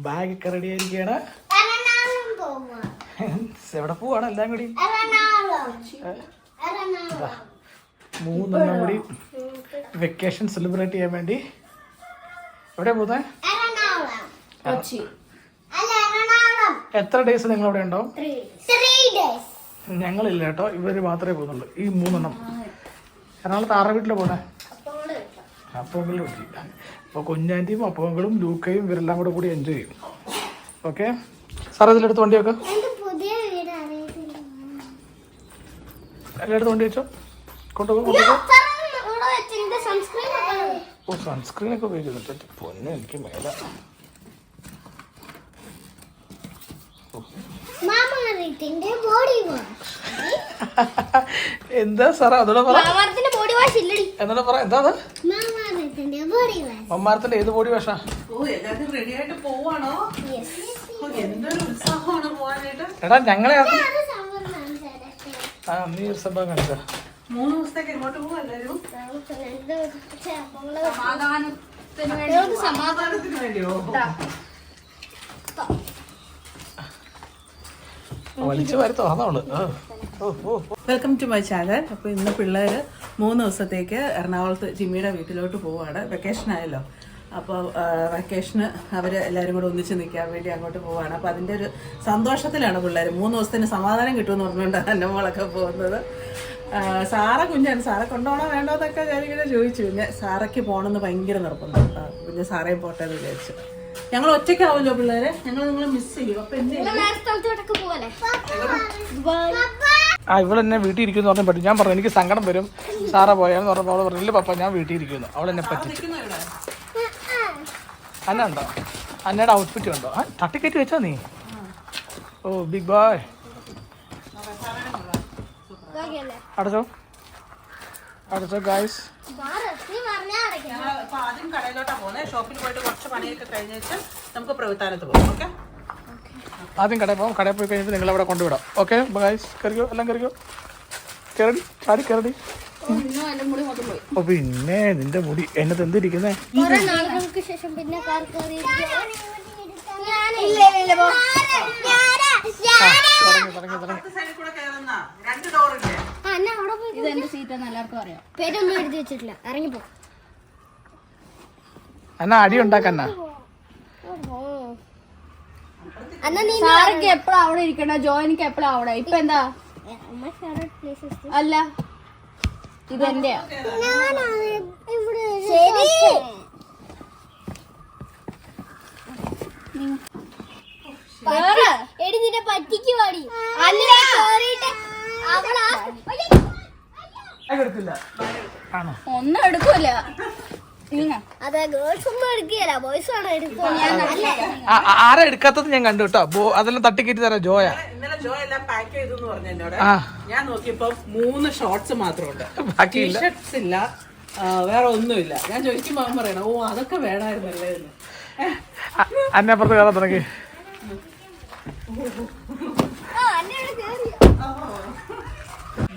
ബാഗൊക്കെ റെഡി ആയിരിക്കുകയാണ്. എവിടെ പോവാണ് എല്ലാം കൂടി? മൂന്നെണ്ണം കൂടി വെക്കേഷൻ സെലിബ്രേറ്റ് ചെയ്യാൻ വേണ്ടി. എവിടെയാ പോകുന്നത്? എത്ര ഡേയ്സ് നിങ്ങൾ അവിടെ ഉണ്ടാവും? ഞങ്ങളില്ല കേട്ടോ, ഇവര് മാത്രമേ പോകുന്നുള്ളൂ. ഈ മൂന്നെണ്ണം എറണാകുളത്ത് ആരുടെ വീട്ടിലാണ് പോണേ? അപ്പങ്ങളും വീട്ടിൽ. അപ്പോൾ കുഞ്ഞാൻ്റിയും അപ്പങ്ങളും ലൂക്കയും ഇവരെല്ലാം കൂടി എൻജോയ് ചെയ്യും. ഓക്കെ സാർ, ഇതിലെടുത്ത് വണ്ടിയൊക്കെ എല്ലായിടത്തും വണ്ടി വെച്ചോ. കൊണ്ടുപോകും. ഓ, സൺസ്ക്രീനൊക്കെ ഉപയോഗിക്കുന്നുണ്ട്. പൊന്നെ, എനിക്ക് മേല. എന്താ സാറേ അതോടെ പറ, എന്നോട് പറ. എന്താ മമ്മാരത്തിന്റെ ഏത് ബോഡി വാഷാ? എടാ ഞങ്ങളെ നീ ഒരു സംഭവം കാണിച്ച 3 ദിവസത്തേക്ക് എങ്ങോട്ട് പോവല്ലാരും? സമാധാനത്തിന് വേണ്ടിയോ? വലിച്ചു വരുത്തോ അതാണ്. Welcome to my channel. അപ്പോൾ ഇന്ന് പിള്ളേർ 3 ദിവസത്തേക്ക് എറണാകുളത്ത് ജിമ്മിയുടെ വീട്ടിലോട്ട് പോവാണ്. വെക്കേഷൻ ആയല്ലോ, അപ്പോൾ വെക്കേഷന് അവർ എല്ലാവരും കൂടെ ഒന്നിച്ച് നിൽക്കാൻ വേണ്ടി അങ്ങോട്ട് പോവാണ്. അപ്പോൾ അതിൻ്റെ ഒരു സന്തോഷത്തിലാണ് പിള്ളേർ. 3 ദിവസത്തിന് സമാധാനം കിട്ടുമെന്ന് പറഞ്ഞുകൊണ്ടാണ് എൻ്റെ മോളൊക്കെ പോകുന്നത്. സാറ കുഞ്ഞാണ്, സാറെ കൊണ്ടുപോകണോ വേണ്ടോ എന്നൊക്കെ ഞാനിങ്ങനെ ചോദിച്ചു. പിന്നെ സാറയ്ക്ക് പോകണമെന്ന് ഭയങ്കര നിർബന്ധം. പിന്നെ സാറേയും പോട്ടെ എന്ന് വിചാരിച്ചു. ഞങ്ങൾ ഒറ്റയ്ക്കാവുമല്ലോ പിള്ളേരെ, ഞങ്ങൾ നിങ്ങളെ മിസ് ചെയ്യും. അപ്പൊ ഇവളെന്നെ വീട്ടിൽ ഇരിക്കുന്നു പറഞ്ഞാൽ പറ്റും. ഞാൻ പറഞ്ഞു എനിക്ക് സങ്കടം വരും സാറ പോയാന്ന് പറഞ്ഞപ്പോൾ അവൾ പറഞ്ഞില്ല പപ്പ ഞാൻ വീട്ടിൽ ഇരിക്കുന്നു. അവളെന്നെ പറ്റിച്ചു. അന്ന ഉണ്ടോ? അന്നയുടെ ഔട്ട്ഫിറ്റ് ഉണ്ടോ? തട്ടിക്കറ്റി വെച്ചോ നീ? ഓ ബിഗ് ബോയ്. അടച്ചോ അടച്ചോ ഗായ്സ്. ആദ്യം കടയിലോട്ടാ പോകുന്നത്. ഷോപ്പിൽ പോയിട്ട് കുറച്ച് പണിയൊക്കെ കഴിഞ്ഞിട്ട് നമുക്ക് പ്രവിത്താനത്ത് പോകും. ഓക്കെ, ആദ്യം കടയിൽ പോകും. കടയിൽ പോയി കഴിഞ്ഞിട്ട് നിങ്ങൾ അവിടെ കൊണ്ടുവിടാം. ഓക്കെ ഗായ്സ്, കയറിക്കോ, എല്ലാം കയറിക്കോ. കയറി ചാടി കയറി. ഓ പിന്നെ നിന്റെ മുടി എന്നത് എന്തിരിക്കുന്നേ? എന്നാ അടി ഉണ്ടാക്കന്നാ സാറൊക്കെ എപ്പോഴും അവിടെ ഇരിക്കണ, ജോയിനിക്ക് എപ്പോഴും അവിടെ. ഇപ്പൊ എന്താ അല്ല ഇതെന്റെയാ. പറ്റിക്ക് പാടി ഒന്നും എടുക്കൂല. ആരാ എടുക്കാത്തത് ഞാൻ കണ്ടു കേട്ടോ. അതെല്ലാം തട്ടിക്കേറ്റി തരാം. ജോയ ഇന്നലെ ജോ എല്ലാം പാക്ക് ചെയ്തു എന്ന് പറഞ്ഞു എന്നോട്. ഞാൻ നോക്കിയപ്പോ 3 ഷോർട്സ് മാത്രമുണ്ട്, ടീഷർട്ട്സ് ഇല്ല, വേറെ ഒന്നുമില്ല. ഞാൻ ചോദിക്കുമ്പോ അവൻ പറയണം ഓ അതൊക്കെ വേണമായിരുന്നല്ലേ എന്ന്. അന്നെ അപ്പുറത്ത് കയറാൻ തുടങ്ങി.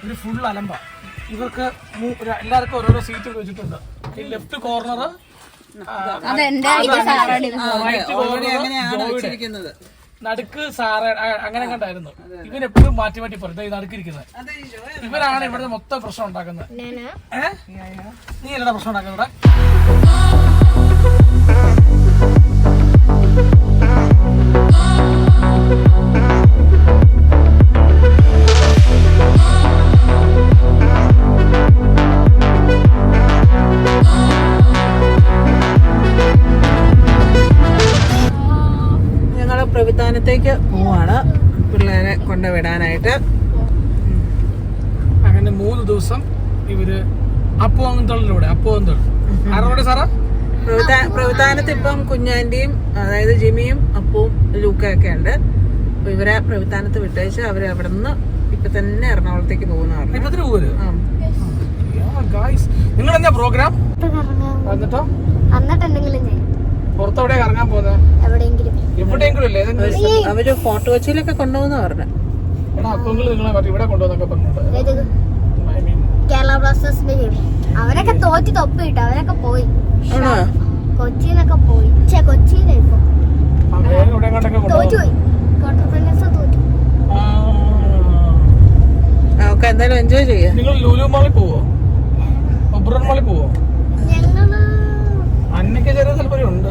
ഇത് ഫുൾ അലമ്പ. ഇവർക്ക് എല്ലാവർക്കും ഓരോരോ സീറ്റ് വെച്ചിട്ടുണ്ട്. ഈ ലെഫ്റ്റ് കോർണർ നടുക്ക് സാറ് അങ്ങനെ കണ്ടായിരുന്നു. ഇവനെപ്പോഴും മാറ്റി മാറ്റി പറയും നടുക്കിരിക്കുന്നത്. ഇവരാണ് ഇവിടുത്തെ മൊത്തം പ്രശ്നം ഉണ്ടാക്കുന്നത്. നീ എല്ലാ പ്രശ്നം ഉണ്ടാക്കുന്നത്? പ്രവിത്താനത്തേക്ക് പോവാണ് പിള്ളേരെ കൊണ്ടുവിടാനായിട്ട്. അങ്ങനെ 3 ദിവസം ഇവര് അപ്പുവന്തളിലൂടെ ആരോടെ സാറാ പ്രവിത്താനത്ത് ഇപ്പം കുഞ്ഞാന്റിയും അതായത് ജിമിയും അപ്പവും ലൂക്കയൊക്കെ ഉണ്ട്. അപ്പൊ ഇവരെ പ്രവിത്താനത്ത് വിട്ടേച്ച് അവര് അവിടെ നിന്ന് ഇപ്പൊ തന്നെ എറണാകുളത്തേക്ക് പോകുന്നതാണ്. നിങ്ങൾ എന്താ പ്രോഗ്രാം പുറത്തെവിടെ കറങ്ങാൻ പോകുന്നത്? എവിടെയെങ്കിലും ഇല്ലേ? അവര് ഫോർട്ട് കൊച്ചിയിലൊക്കെ കൊണ്ടുപോകുന്ന പറഞ്ഞു. ഇവിടെ കൊണ്ടുപോകുന്നൊക്കെ പറഞ്ഞിട്ടുണ്ട്. കേരള ബ്ലാസ്റ്റേഴ്സിന്റെ അവരൊക്കെ തോറ്റ് തൊപ്പിട്ട് അവരൊക്കെ പോയി. കൊച്ചിന്നൊക്കെ പോയി. കൊച്ചിയിലായിപ്പോ പോയാലോ, എൻജോയ് ചെയ്യാം. നിങ്ങൾ ലുലു മാളിൽ പോവോ, ഒബ്രോൺ മാളിൽ പോവോ? അന്നയ്ക്ക് ചെറിയ താല്പര്യം ഉണ്ട്.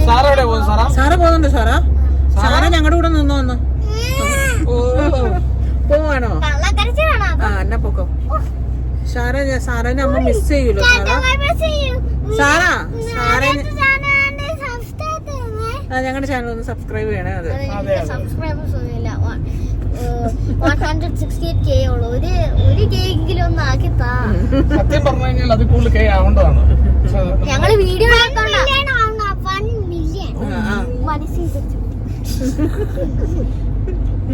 സാറ എവിടെ പോകും? സാറ പോകുന്നുണ്ട്. സാറ ഞങ്ങളുടെ കൂടെ നിന്നു വന്നു. പോവാണോ? അന്ന പൊക്കോ. സാറേനെ അമ്മ മിസ് ചെയ്യൂലോ. സാറേനെ ഞങ്ങളുടെ ചാനൽ ഒന്ന് സബ്സ്ക്രൈബ് ചെയ്യണേ. അതെ, സബ്സ്ക്രൈബേഴ്സ് ഒന്നുമില്ല. 168K ഉള്ളൂ. ഒരു കേക്കെങ്കിലും ഒന്ന് ആക്കി താ. സത്യം പറഞ്ഞു കഴിഞ്ഞാൽ അത് കൂടുതൽ കേ ആവേണ്ടതാണ്. ഞങ്ങള് വീഡിയോ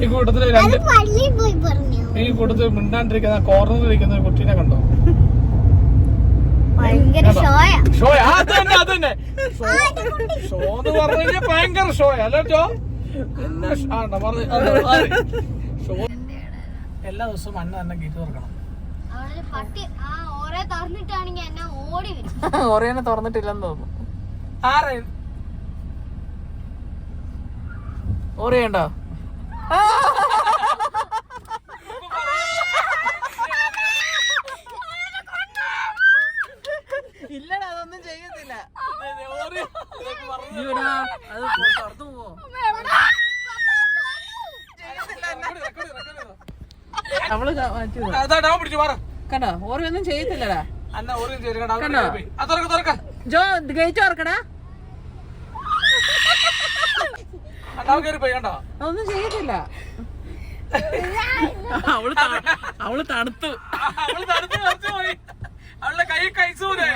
ഈ കൂട്ടത്തില് മിണ്ടാണ്ടിരിക്കുന്ന കോർണറിൽ ഇരിക്കുന്ന ഒരു കുട്ടീനെ കണ്ടോ? ഭയങ്കര ഷോ. അത് തന്നെ ഷോ എന്ന് പറഞ്ഞു കഴിഞ്ഞാൽ ഭയങ്കര ഷോ അല്ലോ ജോ. എല്ലാ ദിവസവും അന്ന തന്നെ ഗേറ്റ് തുറക്കണം. ഓറിയനെ തുറന്നിട്ടില്ലെന്ന് തോന്നുന്നു. ഓറിയണ്ടോ? ഇല്ലടാ, അതൊന്നും ചെയ്യത്തില്ല. അത് പുറത്തു പോവോ? അവള് കണ്ടോ, ഓറിയൊന്നും ചെയ്യത്തില്ലടാ. ജോ ഗേറ്റ് തുറക്കടാ. അതൊന്നും ചെയ്യത്തില്ല. അവള് തണുത്തു. അവളുടെ കൈ കൈസൂരെ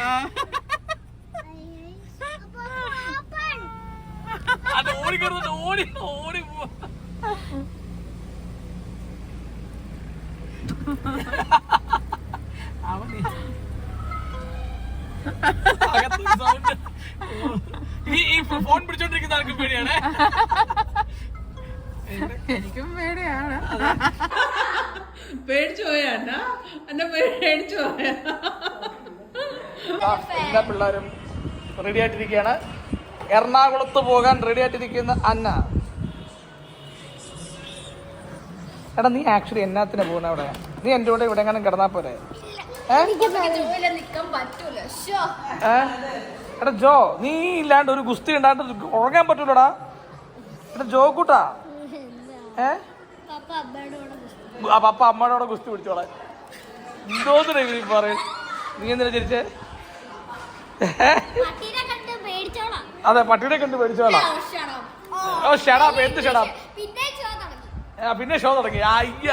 അത് ഓടിക്കറുന്നിട്ട് ഓടി പോവാ. ഈ ഫോൺ പിടിച്ചോണ്ടിരിക്കുന്ന ആൾക്ക് പേടിയാണ്. എനിക്കും പേടിയാണ്. പേടിച്ചു പോയാ എന്നെ പേടിച്ചു പോയാ. എല്ലാ പിള്ളേരും റെഡി ആയിട്ടിരിക്കുകയാണ്. എറണാകുളത്ത് പോകാൻ റെഡി ആയിട്ടിരിക്കുന്ന അന്ന. എടാ, നീ ആക്ച്വലി എന്നാത്തിനാ പോകുന്ന അവിടെ? നീ എന്റെ കൂടെ ഇവിടെ എങ്ങനെ കിടന്നാ പോരെ? എടാ ജോ, നീ ഇല്ലാണ്ട് ഒരു ഗുസ്തി ഉണ്ടാണ്ട് ഉറങ്ങാൻ പറ്റൂലടാ. എടാ ജോ കൂട്ടാ, പപ്പ അമ്മയോടെ ഗുസ്തി പിടിച്ചോളെ. എന്തോന്നില്ല നീ പറയും. നീ എന്തിനാ ചിരിച്ചേ? അതെ, പട്ടിനെ കണ്ട് പേടിച്ചോളാം. ഓ ഷടാപ്പ്, എന്ത് ഷടാപ്പ്? പിന്നെ ഷോ തുടങ്ങി. അയ്യ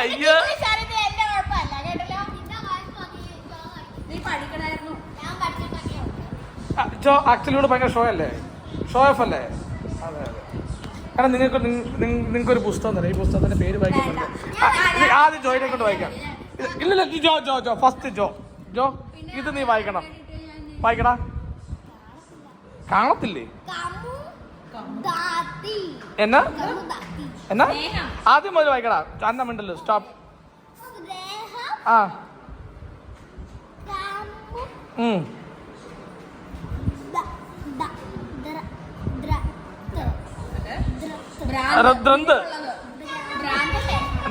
ജോ, ആക്ച്വലി ഇവിടെ ഭയങ്കര ഷോ അല്ലേ, ഷോ ഓഫ് അല്ലേ? അതെ അതെ. കാരണം നിങ്ങൾക്കൊരു പുസ്തകം തരാം. ഈ പുസ്തകത്തിന്റെ പേര് വായിക്കുന്നുണ്ട്. ആദ്യം ജോയിനെ കൊണ്ട് വായിക്കാം. ഇല്ലല്ല, ജോ ഫസ്റ്റ് ജോ ഇത് നീ വായിക്കണം. വായിക്കടാ. കാണത്തില്ലേ? എന്നാ ആദ്യം മുതൽ വായിക്കടാ. അന്ന മിണ്ടല്ലോ. സ്റ്റോപ്പ്. ആ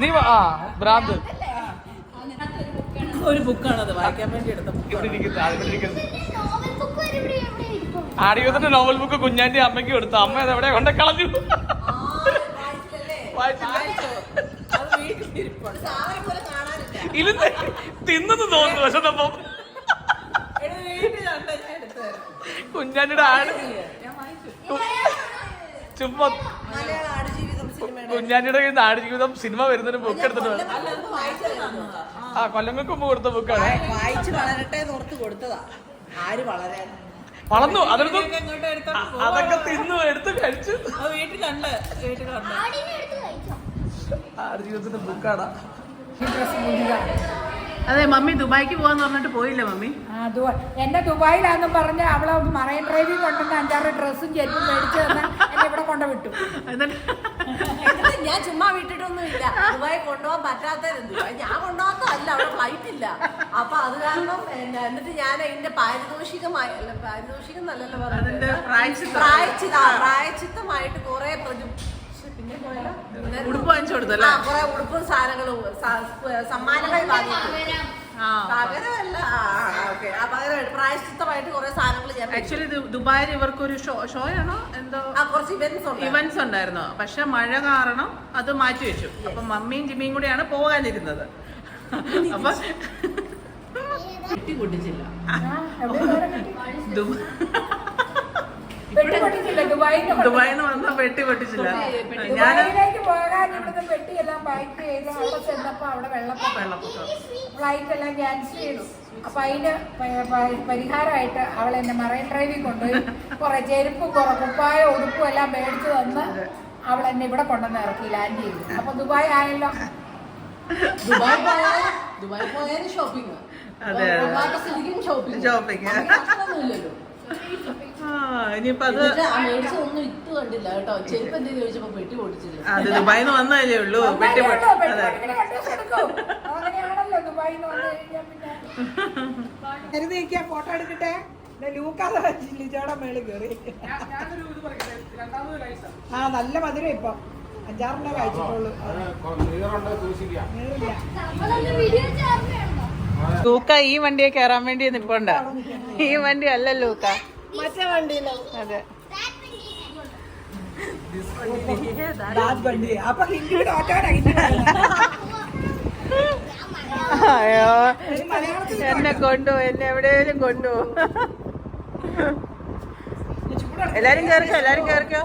നീ ഭ്രാന്ത് ഒരു ബുക്കാണ് അത് വായിക്കാൻ വേണ്ടി എടുത്തത്. ഇവിടെ ഇരിക്കുന്നത് ആടിയോത്തിന്റെ നോവൽ ബുക്ക് കുഞ്ഞാന്റെ അമ്മയ്ക്ക് കൊടുത്തു. അമ്മ അത് എവിടെ കൊണ്ട് കളഞ്ഞു. ഇരുന്ന് തിന്നെന്ന് തോന്നുന്നു. പക്ഷെ നമ്മ കുഞ്ഞാന്റെ ആട് ചുമ്മാ കുഞ്ഞാന്റെ ആടുജീവിതം സിനിമ വരുന്നൊരു ബുക്ക് എടുത്തിട്ട് കൊല്ലങ്ങൾക്ക് മുമ്പ് കൊടുത്ത ബുക്കാണ്. വളർന്നു. അതൊക്കെ തിന്നു എടുത്ത് കഴിച്ചു. ആടുജീവിതത്തിന്റെ ബുക്കാണ്. അതെ, മമ്മി ദുബായിക്ക് പോവാന്ന് പറഞ്ഞിട്ട് പോയില്ല മമ്മി. എന്നെ ദുബായിലാന്നും പറഞ്ഞ് അവളെ മറൈൻ ഡ്രൈവിൽ കൊണ്ടുവന്ന് 5-6 ഡ്രസ്സും ചെരുപ്പും മേടിച്ചു തന്നെ എന്നെ ഇവിടെ കൊണ്ടുവിട്ടു. ഞാൻ ചുമ്മാ വിട്ടിട്ടൊന്നുമില്ല. ദുബായി കൊണ്ടുപോകാൻ പറ്റാത്തത് ഞാൻ കൊണ്ടുപോകാത്തതല്ല, അവിടെ ഫ്ലൈറ്റ് ഇല്ല. അപ്പൊ അത് കാരണം എന്നിട്ട് ഞാൻ അതിന്റെ പാരിതോഷികം നല്ലല്ലോ പറഞ്ഞത്, പ്രായച്ചിത്തമായിട്ട് കുറെ പിന്നെ വീട്ടിൽ പോയാലോ ഉടുപ്പ് വാങ്ങിച്ചു കൊടുത്തല്ലേ? കുറെ ഉടുപ്പും സാധനങ്ങളും സമ്മാനങ്ങൾ വാങ്ങിയിട്ട് പകരമല്ല പകരം പ്രായശ്ചിത്തമായിട്ട് കുറെ സാധനങ്ങൾ ഞാൻ ആക്ച്വലി ദുബായിൽ ഇവർക്കൊരു ഷോയാണോ എന്തോ കുറച്ച് ഇവന്റ്സ് ഉണ്ടായിരുന്നു. പക്ഷെ മഴ കാരണം അത് മാറ്റി വെച്ചു. അപ്പൊ മമ്മിയും ജിമ്മിയും കൂടിയാണ് പോകാനിരുന്നത്. അപ്പൊ പൊട്ടിച്ചില്ല. ദുബായിന്ന് വന്ന പെട്ടി പൊട്ടിച്ചില്ല. ദുബായിലേക്ക് പോകാൻ ഇവിടുന്ന് പെട്ടിയെല്ലാം പാക്ക് ചെയ്ത് അവിടെ ചെന്നപ്പോ അവിടെ വെള്ളപ്പൊക്കം ഫ്ലൈറ്റ് എല്ലാം ക്യാൻസൽ ചെയ്തു. അപ്പൊ അതിന് പരിഹാരമായിട്ട് അവൾ എന്നെ മറൈൻ ഡ്രൈവിൽ കൊണ്ടുപോയി കുറെ ചെരുപ്പും കുറെ കുപ്പായോ ഉടുപ്പും എല്ലാം മേടിച്ചു തന്ന് അവൾ എന്നെ ഇവിടെ കൊണ്ടുവന്ന് ഇറക്കി ലാൻഡ് ചെയ്തു. അപ്പൊ ദുബായ് ആയല്ലോ. ദുബായ് പോയാലും ഷോപ്പിംഗ് ഷോപ്പിംഗ് ഇനിയിപ്പോ അത് ഒന്നും ഇട്ട് കണ്ടില്ല കേട്ടോ. ചെരുപ്പ് എന്തെങ്കിലും ചോദിച്ചപ്പോ പെട്ടി പൊട്ടിച്ചില്ല. അത് ദുബായിന്ന് വന്നതല്ലേ ഉള്ളൂ. പെട്ടി അങ്ങനെയാണല്ലോ ദുബായിന്ന് വന്നു കഴിഞ്ഞാൽ പിന്നെ ഫോട്ടോ എടുക്കട്ടെ. ലൂക്കാതെ ലിജോടെ മേളിൽ കയറി. നല്ല മധുരം ഇപ്പൊ 5-6 കഴിച്ചിട്ടുള്ളൂ. ലൂക്ക ഈ വണ്ടിയെ കയറാൻ വേണ്ടി നിപ്പുണ്ട. ഈ വണ്ടി അല്ല ലൂക്ക, മറ്റേ വണ്ടിയിലോ? അതെ. അപ്പൊ അയ്യോ എന്നെ കൊണ്ടുപോ, എന്നെ എവിടെയും കൊണ്ടുപോ. എല്ലാരും കേറിക്കോ, എല്ലാരും കേറിക്കോ.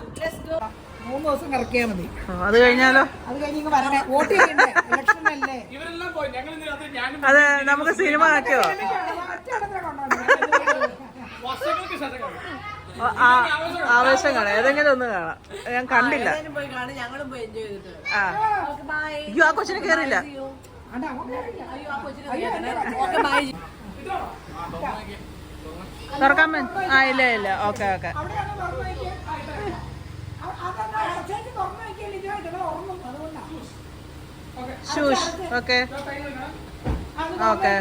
3 ദിവസം കറക്കിയാ മതി. അത് കഴിഞ്ഞാലോ? അത് കഴിഞ്ഞ് വരണേ. വോട്ട് ചെയ്യണ്ടേ? ഇലക്ഷൻ അല്ലേ? അതെ, നമുക്ക് സിനിമ ആക്കിയോ? ആവേശം കാണാം, ഏതെങ്കിലും ഒന്ന് കാണാം. ഞാൻ കണ്ടില്ല. പോയി കാണും, ഞങ്ങളും പോയി എൻജോയ് ചെയ്തിട്ട്. അയ്യോ, ആ കൊച്ചിനെ കേറില്ല. അയ്യോ ആ കൊച്ചിനെ തുറക്കാൻ ഇല്ല ഇല്ല. Okay okay. ശൂഷ്. Okay okay.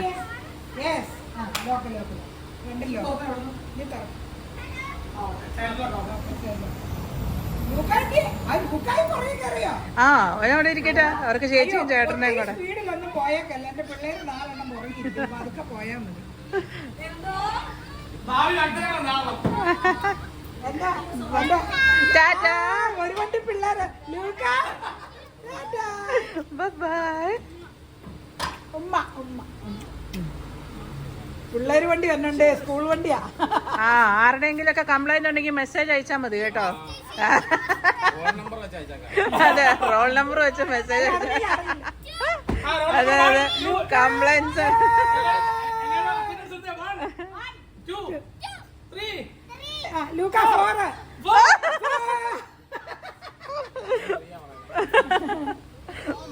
ആ അവിടെ ഇരിക്കട്ടെ. അവർക്ക് ചേച്ചിയും ചേട്ടനെയും കൂടെ. വീട്ടിലൊന്നും പോയേക്കല്ല. എന്റെ പിള്ളേര് 4 എണ്ണം പുറകിരിക്കും. അതൊക്കെ പോയാ മതി. ടാറ്റാ. ഒരു വണ്ടി പിള്ളേര്. ബൈ. ഉമ്മ പിള്ളേര് വണ്ടി വന്നുണ്ട്. സ്കൂൾ വണ്ടിയാ. ആരുടെയെങ്കിലും ഒക്കെ കംപ്ലൈന്റ് ഉണ്ടെങ്കിൽ മെസ്സേജ് അയച്ചാ മതി കേട്ടോ. അതെ, റോൾ നമ്പർ വെച്ച് മെസ്സേജ് അയച്ചാ. അതെ അതെ, കംപ്ലൈന്റ്സ്.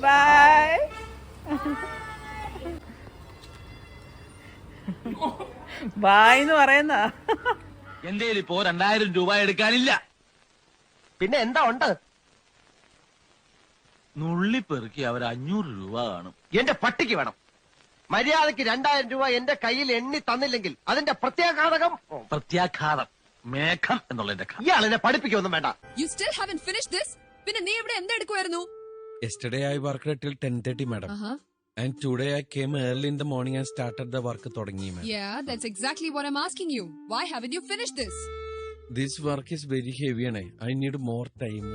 ബൈ. ബായ് എന്ന് പറയുന്ന എന്റെ ഇപ്പോ 2000 രൂപ എടുക്കാനില്ല. പിന്നെ എന്താ ഉണ്ട്? നുള്ളിപ്പെറുക്കി അവർ 500 രൂപ കാണും. എന്റെ പട്ടിക്ക് വേണം. മര്യാദക്ക് 2000 രൂപ എന്റെ കയ്യിൽ എണ്ണി തന്നില്ലെങ്കിൽ അതിന്റെ പ്രത്യാഘാതകം പ്രത്യാഘാതം മേഘം എന്നുള്ളതിന്റെ ഇയാളെന്നെ പഠിപ്പിക്കൊന്നും വേണ്ട. You still haven't finished this? പിന്നെ നീ ഇവിടെ എന്തെടുക്കുമായിരുന്നു? Yesterday I worked till 10:30, madam. And today I came early in the morning and started the work തുടങ്ങി, madam. Yeah, that's exactly what I'm asking you. Why haven't you finished this? This work is very heavy and I need more time.